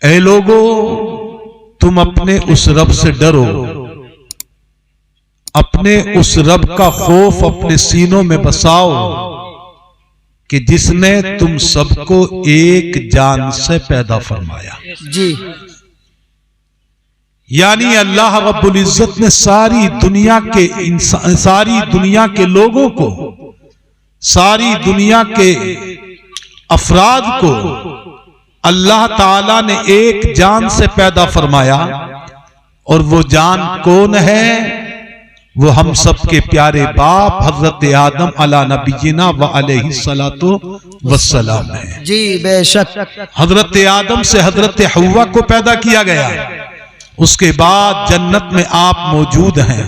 اے لوگو تم اپنے اس رب سے ڈرو، اپنے اس رب کا خوف اپنے سینوں میں بساؤ کہ جس نے تم سب کو ایک جان سے پیدا فرمایا۔ جی یعنی اللہ رب العزت نے ساری دنیا کے لوگوں کو، ساری دنیا کے افراد کو اللہ تعالیٰ نے ایک جان سے پیدا فرمایا، اور وہ جان کون ہے؟ وہ ہم سب کے پیارے باپ حضرت آدم علی نبینا و علیہ الصلوۃ والسلام ہے۔ جی بے شک حضرت آدم سے حضرت حوا کو پیدا کیا گیا، اس کے بعد جنت میں آپ موجود ہیں۔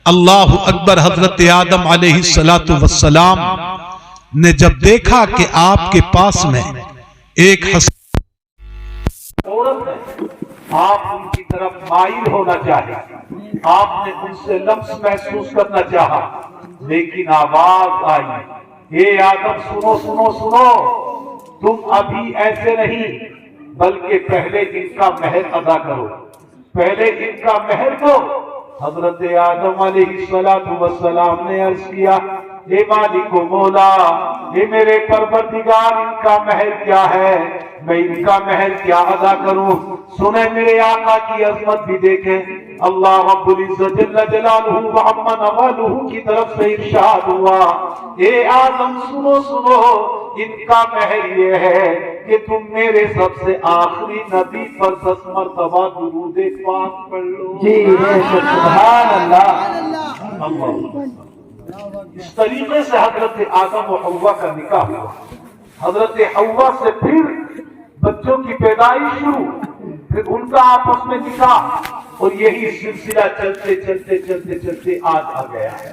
اللہ اکبر۔ حضرت آدم علیہ الصلوۃ والسلام نے جب دیکھا کہ آپ کے پاس میں ایک عورت ہے، آپ ان کی طرف مائل ہونا چاہے، آپ نے ان سے لمس محسوس کرنا چاہا، لیکن آواز آئی، اے آدم سنو سنو سنو، تم ابھی ایسے نہیں، بلکہ پہلے ان کا مہر ادا کرو، پہلے ان کا مہر دو۔ حضرت آدم علیہ السلام نے عرض کیا، اے مالک و مولا، اے میرے پروردگار، ان کا مہر کیا ہے؟ میں ان کا مہر کیا ادا کروں؟ سنیں میرے آقا کی عظمت بھی دیکھیں۔ اللہ رب العزت جل جلالہ و عم نوالہ کی طرف سے ارشاد ہوا، اے آدم سنو سنو، ان کا مہر یہ ہے کہ تم میرے سب سے آخری نبی پر 10 مرتبہ درود پاک پڑھ لو۔ جی سبحان اللہ۔ اس طریقے سے حضرت آدم و حوا کا نکاح ہوا۔ حضرت حوا سے پھر بچوں کی پیدائش شروع، پھر ان کا آپس میں نکاح، اور یہی سلسلہ چلتے چلتے چلتے چلتے آج آ گیا ہے۔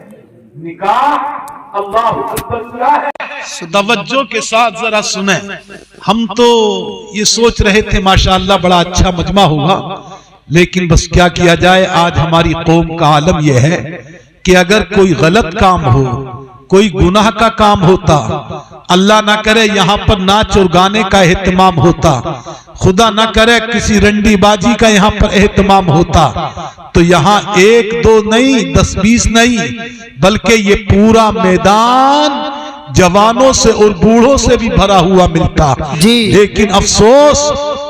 نکاح اللہ اکبر کیا ہے؟ توجہ کے ساتھ ذرا سنیں۔ ہم تو یہ سوچ رہے تھے ماشاءاللہ بڑا اچھا مجمع ہوگا، لیکن بس کیا کیا جائے، آج ہماری قوم کا عالم یہ ہے کہ اگر کوئی غلط کام ہو، کوئی گناہ کا کام ہوتا، اللہ نہ کرے یہاں پر ناچ اور گانے کا اہتمام ہوتا، خدا نہ کرے کسی رنڈی بازی کا یہاں پر اہتمام ہوتا، تو یہاں 1 2 نہیں 10 20 نہیں، بلکہ یہ پورا میدان جوانوں سے اور بوڑھوں سے بھی بھرا ہوا ملتا۔ لیکن افسوس،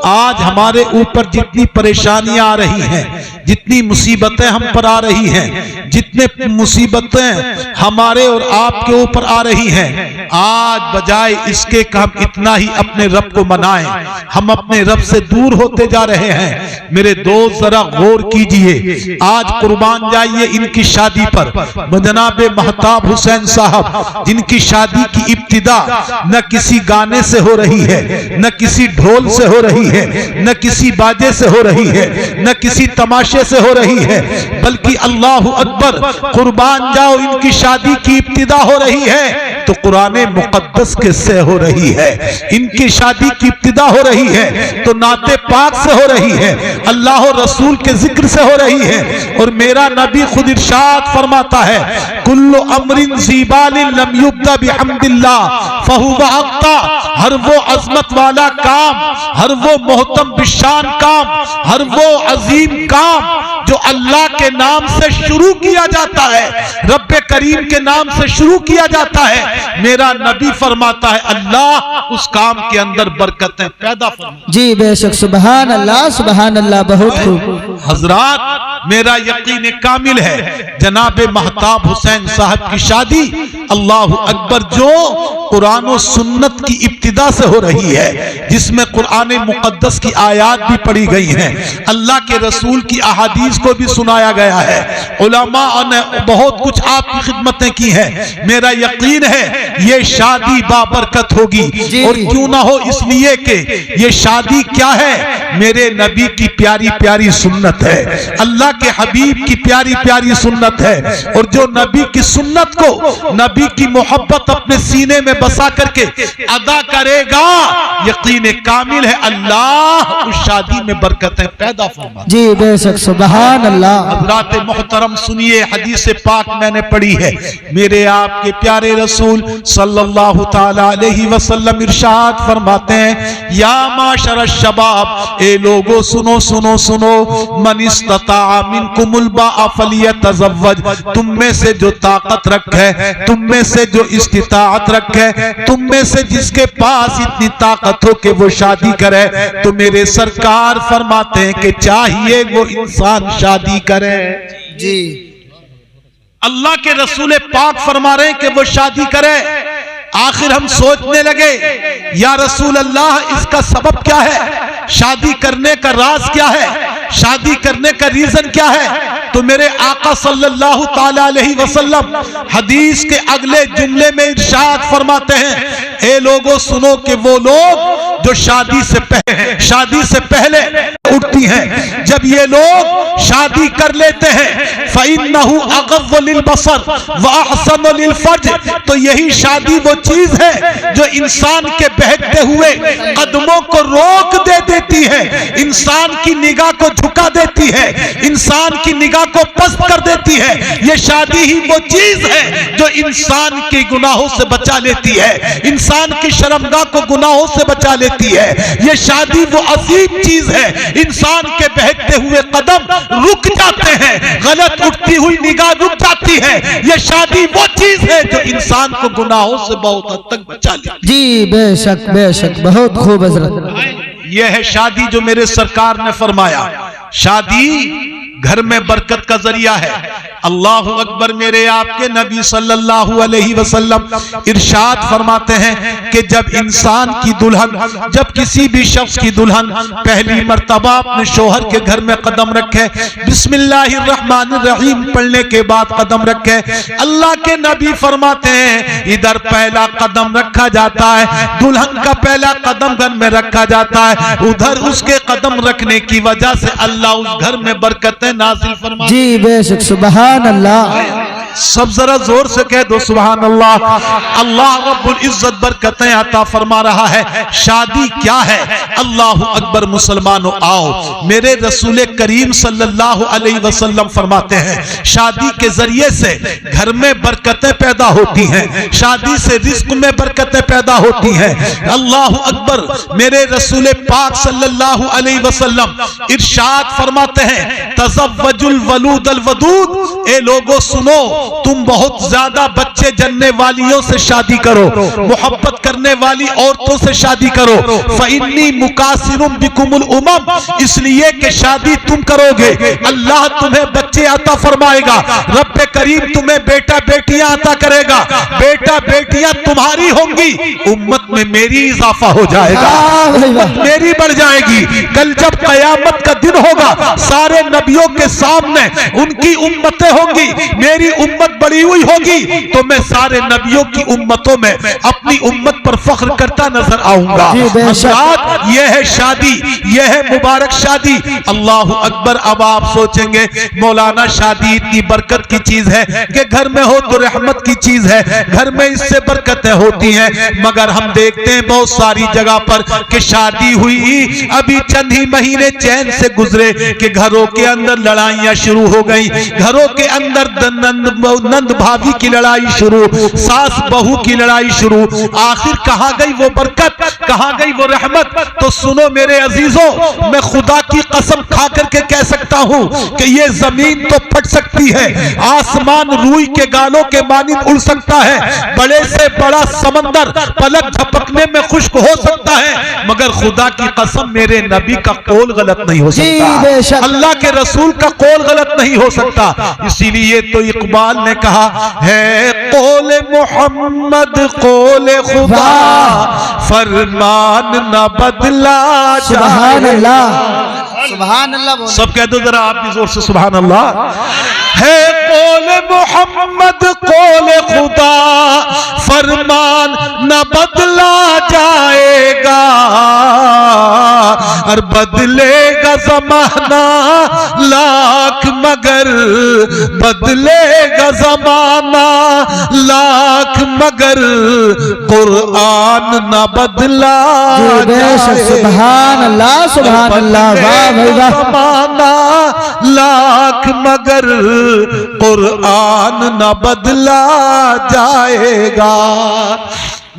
آج ہمارے اوپر جتنی پریشانیاں آ رہی ہیں، جتنی مصیبتیں ہم پر آ رہی ہیں، جتنے مصیبتیں ہمارے اور آپ کے اوپر آ رہی ہیں، آج بجائے اس کے کہ ہم اتنا ہی اپنے رب کو منائیں، ہم اپنے رب سے دور ہوتے جا رہے ہیں۔ میرے دوست ذرا غور کیجئے، آج قربان جائیے ان کی شادی پر، جناب مہتاب حسین صاحب جن کی شادی کی ابتدا نہ کسی گانے سے ہو رہی ہے، نہ کسی ڈھول سے ہو رہی ہے، نہ کسی باجے سے ہو رہی ہے، نہ کسی تماشے سے ہو رہی ہے، بلکہ اللہ اکبر، قربان جاؤ ان کی شادی کی ابتدا ہو رہی ہے تو قرآن مقدس کے سے ہو رہی ہے، ان کی شادی کی ابتدا ہو رہی ہے تو نعت پاک سے ہو رہی ہے، اللہ و رسول کے ذکر سے ہو رہی ہے۔ اور میرا نبی خود ارشاد فرماتا ہے، کل امر زیبال لم یبدأ بحمد اللہ فہو اقطع، ہر وہ عظمت والا کام، ہر وہ محتم بشان کام، ہر وہ عظیم کام جو اللہ کے نام سے شروع کیا جاتا ہے، رب کریم کے نام سے شروع کیا جاتا ہے، میرا نبی فرماتا ہے اللہ اس کام کے اندر برکتیں پیدا فرماتا ہے۔ جی بے شک، سبحان اللہ سبحان اللہ، بہت خوب۔ حضرات میرا یقین کامل ہے جناب مہتاب حسین صاحب کی شادی اللہ اکبر جو قرآن و سنت کی ابتدا سے ہو رہی ہے، جس میں قرآن مقدس کی آیات بھی پڑھی گئی ہیں، اللہ کے رسول کی احادیث کو بھی سنایا گیا ہے، علماء نے بہت کچھ آپ کی خدمتیں کی ہیں، میرا یقین ہے یہ شادی بابرکت ہوگی، اور کیوں نہ ہو اس لیے کہ یہ شادی کیا ہے؟ میرے نبی کی پیاری پیاری سنت ہے، اللہ کے حبیب کی پیاری پیاری سنت ہے، اور جو نبی کی سنت کو، نبی کی محبت اپنے سینے میں بسا کر کے ادا کرے گا، یقین کامل ہے اللہ اس شادی میں برکتیں پیدا فرما۔ جی بے شک، سبحان اللہ۔ حضرات محترم سنیے، حدیث پاک میں نے پڑھی ہے، میرے آپ کے پیارے رسول صلی اللہ تعالی علیہ وسلم ارشاد فرماتے ہیں، یا معاشر الشباب، اے لوگو سنو سنو سنو، من استطاع منکم الباء فلیتزوج، تم میں سے جو طاقت رکھے، تم میں سے جو استطاعت رکھے، تم میں سے جس کے پاس اتنی طاقت ہو کہ وہ شادی کرے، تو میرے سرکار فرماتے ہیں کہ چاہیے وہ انسان شادی کرے۔ جی اللہ کے رسول پاک فرما رہے ہیں کہ وہ شادی کرے۔ آخر ہم سوچنے لگے یا رسول اللہ اس کا سبب کیا ہے، شادی کرنے کا راز کیا ہے، شادی کرنے کا ریزن کیا ہے؟ تو میرے آقا صلی اللہ تعالی علیہ وسلم حدیث کے اگلے جملے میں ارشاد فرماتے ہیں، اے لوگوں سنو کہ وہ لوگ جو شادی سے پہلے اٹھتی ہیں، جب یہ لوگ شادی کر لیتے ہیں فَإِنَّهُ أَغَضُّ لِلْبَصَرِ وَأَحْسَنُ لِلْفَرْجِ، تو یہی شادی وہ چیز ہے جو انسان کے بہکتے ہوئے قدموں کو روک دے دیتی ہے، انسان کی نگاہ کو جھکا دیتی ہے، انسان کی نگاہ کو پست کر دیتی ہے۔ یہ شادی ہی وہ چیز ہے جو انسان کی گناہوں سے بچا لیتی ہے، انسان کی شرمگاہ کو گناہوں سے بچا لیتی ہے۔ یہ شادی وہ عظیم چیز ہے، انسان کے بہکتے ہوئے قدم رک جاتے ہیں، غلط اٹھتی ہوئی نگاہ رک جاتی ہے۔ یہ شادی وہ چیز ہے جو انسان کو گناہوں سے بہت حد تک بچا لیتی ہے۔ جی بے شک، بہت خوب حضرت۔ یہ ہے شادی جو میرے سرکار نے فرمایا، شادی گھر میں برکت کا ذریعہ ہے۔ اللہ اکبر، میرے آپ کے نبی صلی اللہ علیہ وسلم ارشاد فرماتے ہیں کہ جب انسان کی دلہن، جب کسی بھی شخص کی دلہن پہلی مرتبہ اپنے شوہر کے گھر میں قدم رکھے، بسم اللہ الرحمن الرحیم پڑھنے کے بعد قدم رکھے، اللہ کے نبی فرماتے ہیں ادھر پہلا قدم رکھا جاتا ہے، دلہن کا پہلا قدم گھر میں رکھا جاتا ہے، ادھر اس کے قدم رکھنے کی وجہ سے اللہ اس گھر میں برکتیں نازل فرماتے ہیں۔ جی بے شک، سبحان اللہ۔ سب ذرا زور سے کہہ دو سبحان اللہ۔ اللہ رب العزت برکتیں عطا فرما رہا ہے۔ شادی کیا ہے؟ اللہ اکبر مسلمانوں، آؤ میرے رسول کریم صلی اللہ علیہ وسلم فرماتے ہیں شادی کے ذریعے سے گھر میں برکتیں پیدا ہوتی ہیں، شادی سے رزق میں برکتیں پیدا ہوتی ہیں۔ اللہ اکبر، میرے رسول پاک صلی اللہ علیہ وسلم ارشاد فرماتے ہیں تزوج الولود الودود، اے لوگو سنو تم بہت زیادہ بچے جننے والیوں سے شادی کرو، محبت کرنے والی عورتوں سے شادی کرو، فَإِنِّي مُكَاثِرٌ بِكُمُ الْأُمَمْ، اس لیے کہ شادی تم کرو گے اللہ تمہیں بچے عطا فرمائے گا، رب کریم تمہیں بیٹا بیٹیاں عطا کرے گا، بیٹا بیٹیاں تمہاری ہوں گی، امت میں میری اضافہ ہو جائے گا، امت میری بڑھ جائے گی۔ کل جب قیامت کا دن ہوگا سارے نبیوں کے سامنے ان کی امتیں ہوں گی، میری امت بڑی ہوئی ہوگی، تو میں سارے نبیوں کی امتوں میں اپنی امت پر فخر کرتا نظر آؤں گا۔ حضرات یہ ہے شادی، یہ ہے مبارک شادی۔ اللہ اکبر، اب آپ سوچیں گے مولانا شادی اتنی برکت کی چیز ہے کہ گھر میں ہو تو رحمت کی چیز ہے، گھر میں اس سے برکتیں ہوتی ہیں، مگر ہم دیکھتے ہیں بہت ساری جگہ پر کہ شادی ہوئی ابھی چند ہی مہینے چین سے گزرے کہ گھروں کے اندر لڑائیاں شروع ہو گئی، گھروں کے اندر نند بھابی کی لڑائی شروع، ساس بہو کی لڑائی شروع، آخر کہاں گئی وہ برکت، کہاں گئی وہ رحمت؟ تو سنو میرے عزیزوں، میں خدا کی قسم کھا کر کے کہہ سکتا ہوں کہ یہ زمین تو پھٹ سکتی ہے، آسمان روئی کے گالوں کے مانند اڑ سکتا ہے، بڑے سے بڑا سمندر پلک جھپکنے میں خشک ہو سکتا ہے، مگر خدا کی قسم میرے نبی کا قول غلط نہیں ہو سکتا، اللہ کے رسول کا قول غلط نہیں ہو سکتا۔ اسی لیے تو اقبال نے کہا ہے قول محمد قول خدا، فرمان نہ بدلا جائے۔ سبحان اللہ، سبحان اللہ۔ سب کہہ دو ذرا آپ کی زور سے سبحان اللہ۔ ہے قول محمد قول خدا، فرمان نہ بدلا جائے گا، اور بدلے گا زمانہ لاکھ مگر بدلے گا زمانہ لاکھ مگر قرآن نہ بدلا جائے سبحان اللہ سبحان اللہ واہ بھائی واہ زمانہ لاکھ مگر قرآن نہ بدلا جائے گا۔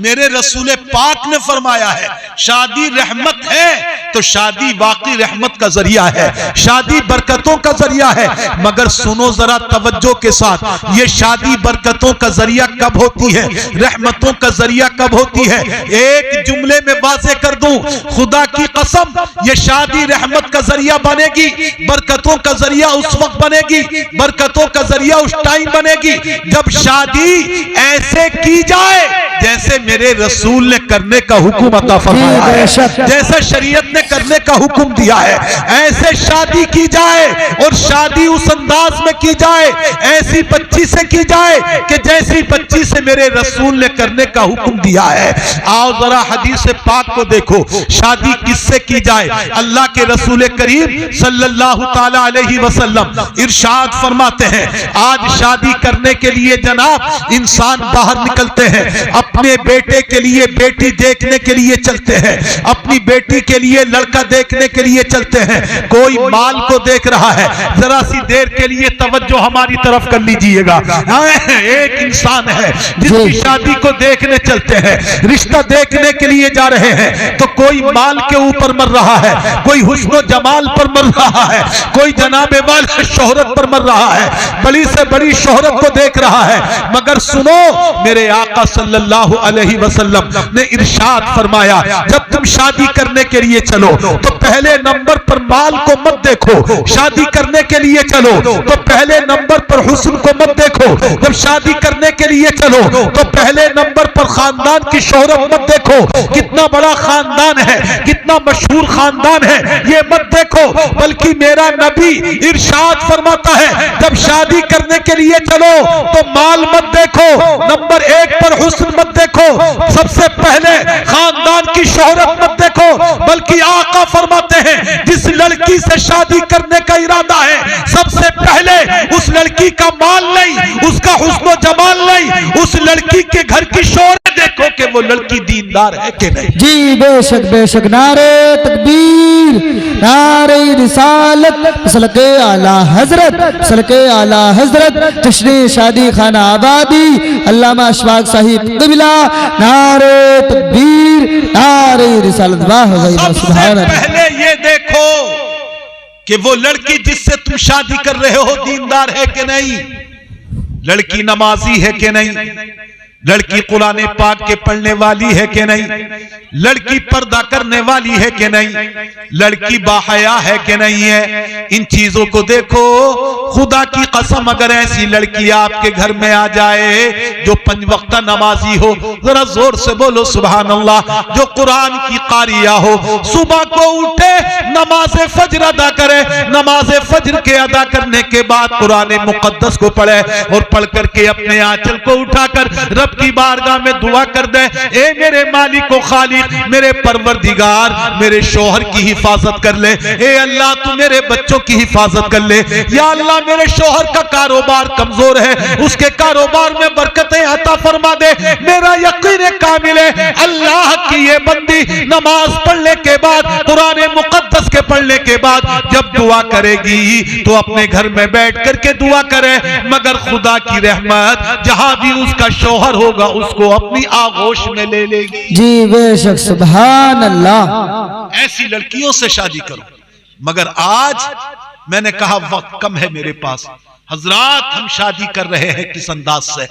میرے رسول پاک نے فرمایا ہے شادی رحمت ہے تو شادی واقعی رحمت کا ذریعہ ہے، شادی برکتوں کا ذریعہ ہے، مگر سنو ذرا توجہ کے ساتھ، یہ شادی برکتوں کا ذریعہ کب ہوتی ہے، رحمتوں کا ذریعہ کب ہوتی ہے؟ ایک جملے میں واضح کر دوں، خدا کی قسم یہ شادی رحمت کا ذریعہ بنے گی، برکتوں کا ذریعہ اس وقت بنے گی، برکتوں کا ذریعہ اس ٹائم بنے گی جب شادی ایسے کی جائے جیسے میرے رسول نے کرنے کا حکم عطا فرمایا ہے، جیسا شریعت نے کرنے کا حکم دیا ہے، ایسے شادی کی جائے اور شادی اس انداز میں کی جائے، ایسی بچی سے کی جائے کہ جیسی بچی سے میرے رسول نے کرنے کا حکم دیا ہے۔ آؤ ذرا حدیث پاک کو دیکھو، شادی کس سے کی جائے؟ اللہ کے رسول کریم صلی اللہ تعالی علیہ وسلم ارشاد فرماتے ہیں آج شادی کرنے کے لیے جناب انسان باہر نکلتے ہیں، اپنے بیٹے کے لیے بیٹی دیکھنے کے لیے چلتے ہیں، اپنی بیٹی کے لیے لڑکا دیکھنے کے لیے چلتے ہیں، کوئی مال کو دیکھ رہا ہے، ذرا سی دیر کے لیے توجہ ہماری طرف کر لیجئے گا، ایک انسان ہے جس کی شادی کو دیکھنے چلتے ہیں، رشتہ دیکھنے کے لیے جا رہے ہیں تو کوئی مال کے اوپر مر رہا ہے، کوئی حسن و جمال پر مر رہا ہے، کوئی جناب والا شہرت پر مر رہا ہے، بڑی سے بڑی شہرت کو دیکھ رہا ہے، مگر سنو میرے آقا صلی اللہ علیہ وسلم نے ارشاد فرمایا جب تم شادی کرنے کے لیے چلو تو پہلے نمبر پر مال کو مت دیکھو، شادی کرنے کے لیے چلو تو پہلے نمبر پر حسن کو مت دیکھو، جب شادی کرنے کے لیے چلو تو پہلے نمبر پر خاندان کی شہرت مت دیکھو، کتنا بڑا خاندان ہے، کتنا مشہور خاندان ہے، یہ مت دیکھو، بلکہ میرا نبی ارشاد فرماتا ہے جب شادی کرنے کے لیے چلو تو مال مت دیکھو، نمبر ایک پر حسن مت دیکھو، سب سے پہلے خاندان کی شہرت مت دیکھو، بلکہ آقا فرماتے ہیں جس لڑکی سے شادی کرنے کا ارادہ ہے سب سے پہلے اس لڑکی کا مال نہیں، اس کا حسن و جمال نہیں، اس لڑکی کے گھر کی شہرت دیکھو کہ وہ لڑکی دیندار ہے کہ نہیں۔ جی بے شک نعرہ تکبیر، نعرہ رسالت، صدقے اعلی حضرت، صدقے اعلی حضرت، جشن شادی خانہ آبادی علامہ اشفاق صاحب قبلہ، نعرہ تکبیر، نعرہ رسالت، واہ واہ سبحان اللہ۔ پہلے یہ دیکھو کہ وہ لڑکی جس سے تم شادی کر رہے ہو دیندار ہے کہ نہیں، لڑکی نمازی ہے کہ نہیں، لڑکی قرآن پاک کے پڑھنے والی ہے کہ نہیں، لڑکی پردہ کرنے والی ہے کہ نہیں، لڑکی باحیا ہے کہ نہیں ہے، ان چیزوں کو دیکھو۔ خدا کی قسم اگر ایسی لڑکی آپ کے گھر میں آ جائے جو 5 وقتہ نمازی ہو، ذرا زور سے بولو سبحان اللہ، جو قرآن کی قاریہ ہو، صبح کو اٹھے نماز فجر ادا کرے، نماز فجر کے ادا کرنے کے بعد قرآن مقدس کو پڑھے اور پڑھ کر کے اپنے آنچل کو اٹھا کر رب کی بارگاہ میں دعا کر دے، اے میرے مالک و خالق، میرے پروردگار، میرے شوہر کی حفاظت کر لے، اے اللہ تو میرے بچوں کی حفاظت کر لے، یا اللہ میرے شوہر کا کاروبار کمزور ہے، اس کے کاروبار میں برکتیں عطا فرما دے، میرا یقین کامل ہے اللہ کی یہ بندی نماز پڑھنے کے بعد، قرآن مقدس کے پڑھنے کے بعد جب دعا کرے گی تو اپنے گھر میں بیٹھ کر کے دعا کرے، مگر خدا کی رحمت جہاں بھی اس کا شوہر ہوگا اس کو اپنی آغوش میں لے لے گی۔ جی بے شک سبحان اللہ۔ ایسی لڑکیوں سے شادی کرو، مگر آج میں نے کہا وقت کم ہے میرے پاس، حضرات ہم شادی کر رہے ہیں کس انداز سے؟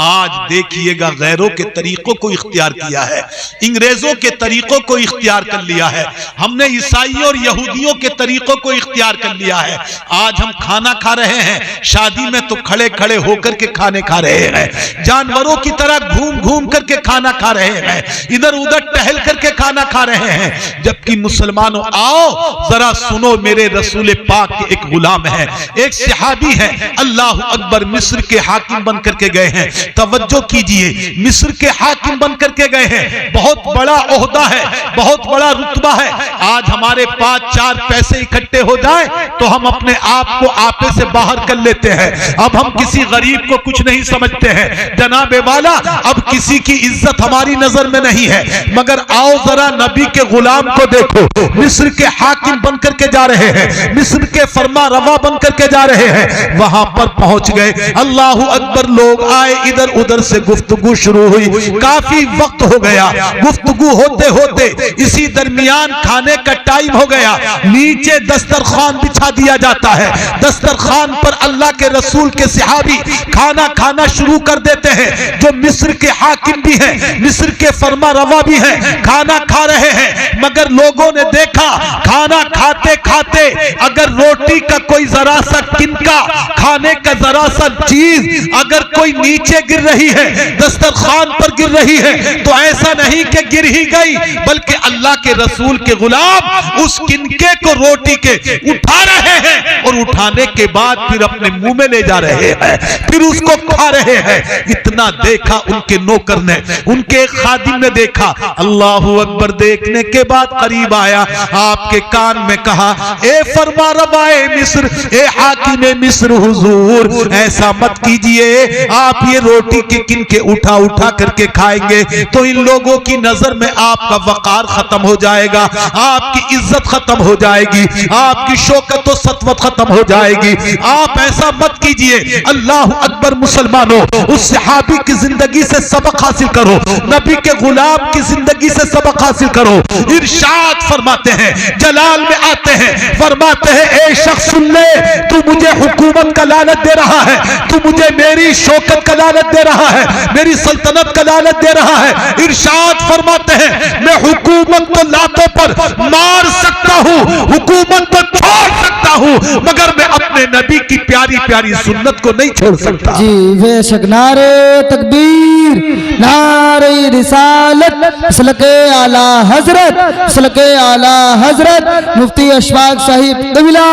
آج دیکھیے گا غیروں کے طریقوں کو اختیار کیا ہے، انگریزوں کے طریقوں کو اختیار کر لیا ہے، ہم نے عیسائیوں اور یہودیوں کے طریقوں کو اختیار کر لیا ہے۔ آج ہم کھانا کھا رہے ہیں شادی میں تو کھڑے کھڑے ہو کر کے کھانے کھا رہے ہیں، جانوروں کی طرح گھوم گھوم کر کے کھانا کھا رہے ہیں، ادھر ادھر ٹہل کر کے کھانا کھا رہے ہیں، جبکہ مسلمانوں آؤ ذرا سنو، میرے رسول پاک کے ایک غلام ہے، ایک صحابی ہے، اللہ اکبر، مصر کے حاکم بن کر کے گئے ہیں، توجہ کیجئے، مصر کے حاکم بن کر کے گئے ہیں، بہت بڑا عہدہ ہے، بہت بڑا رتبہ ہے۔ آج ہمارے 5-4 پیسے اکٹھے ہو جائیں تو ہم اپنے آپ کو آپے سے باہر کر لیتے ہیں، اب ہم کسی غریب کو کچھ نہیں سمجھتے ہیں۔ جناب والا اب کسی کی عزت ہماری نظر میں نہیں ہے، مگر آؤ ذرا نبی کے غلام کو دیکھو، مصر کے حاکم بن کر کے جا رہے ہیں، مصر کے فرما روا بن کر کے جا رہے ہیں، وہاں پر پہنچ گئے، اللہ اکبر، لوگ آئے، ادھر ادھر سے گفتگو شروع ہوئی، کافی وقت ہو گیا، گفتگو ہوتے ہوتے اسی درمیان کھانے کا ٹائم ہو گیا، نیچے دسترخوان بچھا دیا جاتا ہے، دسترخوان پر اللہ کے رسول کے صحابی کھانا کھانا شروع کر دیتے ہیں، جو مصر کے حاکم بھی ہیں، مصر کے فرما روا بھی ہیں، کھانا کھا رہے ہیں، مگر لوگوں نے دیکھا کھانا کھاتے کھاتے اگر روٹی کا کوئی ذرا سا کنکا، کھانے کا ذرا سا چیز اگر کوئی نیچے گر رہی ہے، دسترخوان پر گر رہی ہے، تو ایسا نہیں کہ گر ہی گئی، بلکہ اللہ کے رسول کے غلام اس کنکے کو روٹی کے اٹھا رہے ہیں، اور اٹھانے کے بعد پھر اپنے منہ میں لے جا رہے ہیں، پھر اس کو کھا رہے ہیں۔ اتنا دیکھا ان کے نوکر نے، ان کے خادم نے دیکھا، اللہ اکبر، دیکھنے کے بعد قریب آیا، آپ کے کان میں کہا، اے فرما روائے مصر، اے حاکم مصر حضور، ایسا مت کیجئے، آپ یہ روٹی کے کنکے اٹھا اٹھا کر کے کھائیں گے تو ان لوگوں کی نظر میں آپ کا وقار ختم ہو جائے گا، آپ کی عزت ختم ہو جائے گی، آپ کی شوکت و سطوت ختم ہو جائے گی، آپ ایسا مت کیجئے۔ اللہ اکبر، مسلمانوں، اس صحابی کی زندگی سے سبق حاصل کرو، نبی کے غلام کی زندگی سے سبق حاصل کرو۔ ارشاد فرماتے ہیں، جلال میں آتے ہیں، فرماتے ہیں، اے شخص سن لے، تو مجھے حکومت کا لالچ دے رہا ہے، تو مجھے میری شوکت کا لالچ دے رہا ہے، میری سلطنت کا لالچ دے رہا ہے۔ ارشاد فرماتے ہیں، میں حکومت تو لاتوں پر مار سکتا ہوں، حکومت تو چھوڑ سکتا ہوں، مگر میں اپنے نبی کی پیاری پیاری سنت کو نہیں چھوڑ سکتا۔ جی بے شک، نعرہ تکبیر، نعرہ رسالت، مسلک اعلی حضرت، مسلک اعلی حضرت مفتی اشفاق صاحب قبلہ،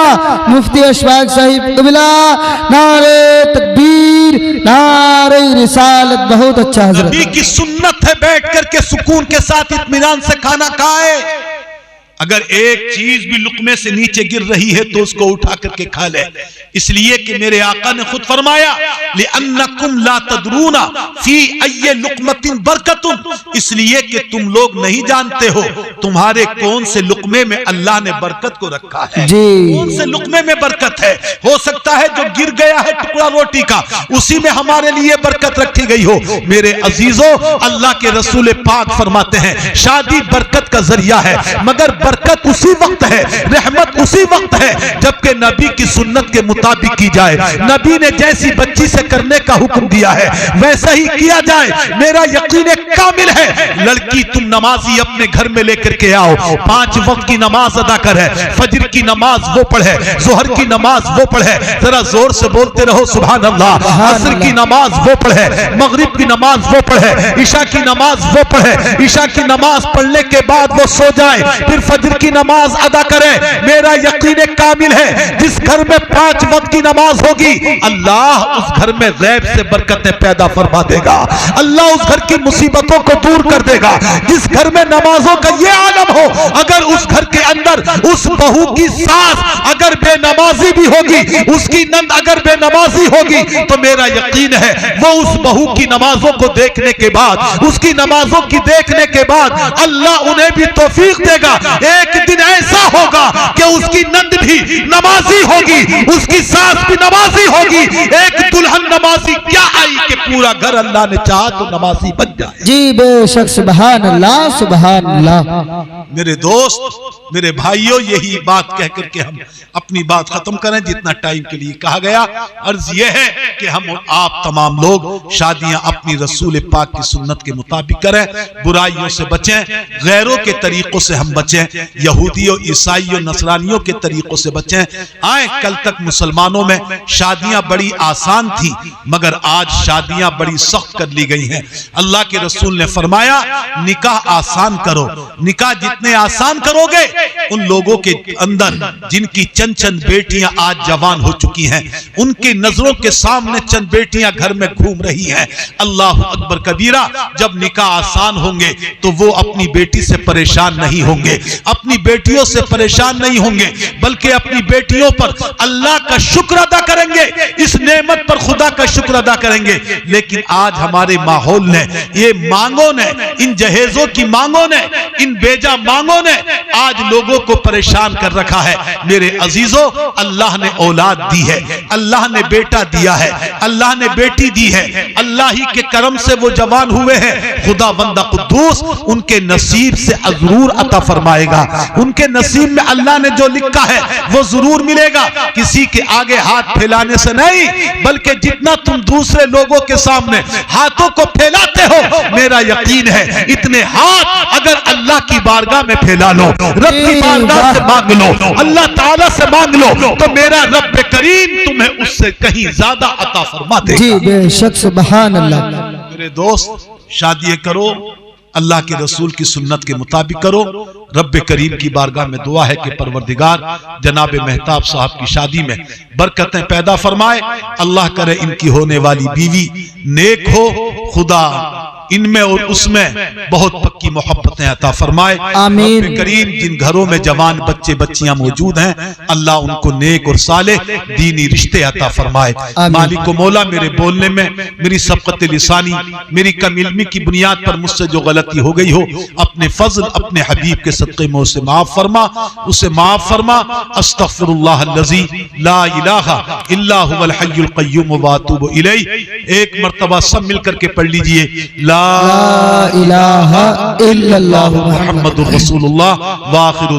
مفتی اشفاق صاحب قبلہ، نعرہ تکبیر، نعرہ رسالت، بہت اچھا حضرت۔ نبی کی سنت ہے بیٹھ کر کے سکون کے ساتھ اطمینان سے کھانا کھائے، اگر ایک چیز بھی لقمے سے نیچے گر رہی ہے تو اس کو اٹھا کر کے کھا لے، اس لیے کہ میرے آقا نے خود فرمایا، لِأَنَّكُمْ لَا تَدْرُونَ فِي أَيِّ لُقْمَةٍ بَرْكَةٌ، اس لیے کہ تم لوگ نہیں جانتے ہو تمہارے کون سے لقمے میں اللہ نے برکت کو رکھا ہے، کون سے لقمے میں برکت ہے۔ ہو سکتا ہے جو گر گیا ہے ٹکڑا روٹی کا، اسی میں ہمارے لیے برکت رکھی گئی ہو۔ میرے عزیزوں، اللہ کے رسول پاک فرماتے ہیں، شادی برکت کا ذریعہ ہے، مگر برکت اسی وقت ہے، رحمت اسی وقت ہے جبکہ نبی کی سنت کے مطابق کی جائے، نبی نے جیسی بچی سے کرنے کا حکم دیا ہے ویسا ہی کیا جائے۔ میرا یقین کامل ہے، لڑکی تم نمازی اپنے گھر میں لے کر کے آؤ، 5 وقت کی نماز ادا کرے، فجر کی نماز وہ پڑھے، ظہر کی نماز وہ پڑھے، ذرا زور سے بولتے رہو سبحان اللہ، عصر کی نماز وہ پڑھے، مغرب کی نماز وہ پڑھے، عشاء کی نماز وہ پڑھے، عشاء کی نماز پڑھنے کے بعد وہ سو جائے، پھر فجر کی نماز ادا کرے۔ میرا یقین کامل ہے جس گھر میں 5 وقت کی نماز ہوگی، اللہ اس گھر میں غیب سے برکتیں پیدا فرما دے گا، اللہ اس گھر کی مصیبتوں کو دور کر دے گا۔ جس گھر میں نمازوں کا یہ عالم ہو، اگر اس گھر کے اندر اس بہو کی ساس اگر بے نمازی بھی ہوگی، اس کی نند اگر بے نمازی ہوگی، تو میرا یقین ہے وہ اس بہو کی نمازوں کو دیکھنے کے بعد، اس کی نمازوں کی دیکھنے کے بعد اللہ انہیں بھی توفیق دے گا۔ ایک دن ایسا ہوگا کہ اس کی نند بھی نمازی ہوگی، اس کی ساس بھی نمازی ہوگی، ایک دلہن نمازی کیا آئی کہ پورا گھر اللہ نے چاہا تو نمازی بن جائے۔ جی بے شک، سبحان اللہ، سبحان اللہ۔ میرے دوست، میرے بھائیوں، یہی بات کہہ کر کے ہم اپنی بات ختم کریں جتنا ٹائم کے لیے کہا گیا۔ عرض یہ ہے کہ ہم اور آپ تمام لوگ شادیاں اپنی رسول پاک کی سنت کے مطابق کریں، برائیوں سے بچیں، غیروں کے طریقوں سے ہم بچیں۔ یہودیوں عیسائیوں نصرانیوں کے طریقوں سے بچیں. کل تک مسلمانوں میں شادیاں بڑی آسان تھی مگر آج شادیاں بڑی سخت کر لی گئی ہیں. اللہ کے رسول نے فرمایا نکاح آسان کرو. نکاح جتنے آسان کرو گے ان لوگوں کے اندر جن کی چند چند بیٹیاں آج جوان ہو چکی ہیں, ان کی نظروں کے سامنے چند بیٹیاں گھر میں گھوم رہی ہیں. اللہ اکبر کبیرہ. جب نکاح آسان ہوں گے تو وہ اپنی بیٹی سے پریشان نہیں ہوں گے, اپنی بیٹیوں سے پریشان نہیں ہوں گے, بلکہ اپنی بیٹیوں پر اللہ کا شکر ادا کریں گے, اس نعمت پر خدا کا شکر ادا کریں گے. لیکن آج ہمارے ماحول نے, یہ مانگوں نے, ان جہیزوں کی مانگوں نے, ان بیجا مانگوں نے آج لوگوں کو پریشان کر رکھا ہے. میرے عزیزوں, اللہ نے اولاد دی ہے, اللہ نے بیٹا دیا ہے, اللہ نے بیٹی دی ہے, اللہ ہی کے کرم سے وہ جوان ہوئے ہیں. خدا بندہ قدوس ان کے نصیب سے ضرور عطا فرمائے گا. ان کے نصیب میں اللہ نے جو لکھا ہے وہ ضرور ملے گا. کسی کے آگے ہاتھ پھیلانے سے نہیں, بلکہ جتنا تم دوسرے لوگوں کے سامنے ہاتھوں کو پھیلاتے ہو, میرا یقین ہے اتنے ہاتھ اگر اللہ کی بارگاہ میں پھیلا لو, رب کی بارگاہ سے مانگ لو, اللہ تعالیٰ سے مانگ لو, تو میرا رب کریم تمہیں اس سے کہیں زیادہ عطا فرما دے گا. جی بے شک سبحان اللہ. میرے دوست, شادی کرو اللہ کے رسول کی سنت کے مطابق کرو. رب کریم کی بارگاہ میں دعا ہے کہ پروردگار جناب مہتاب صاحب کی شادی میں برکتیں پیدا فرمائے. اللہ کرے ان کی ہونے والی بیوی نیک ہو, خدا ان میں اور اس میں بہت پکی محبتیں عطا فرمائے. آمین. رب کریم جن گھروں میں جوان بچے بچیاں موجود ہیں اللہ ان کو نیک اور صالح دینی رشتے عطا فرمائے. مالک و مولا, میرے بولنے میں میری سبقت لسانی, میری کم علمی کی بنیاد پر مجھ سے جو غلطی ہو گئی ہو, اپنے فضل اپنے حبیب کے صدقے میں اسے معاف فرما, اسے معاف فرما. استغفر اللہ الذی لا الہ الا هو الحی القیوم واتوب الیہ. ایک مرتبہ سب مل کر کے پڑھ لیجئے لا لا الہ الا اللہ محمد رسول اللہ. وآخر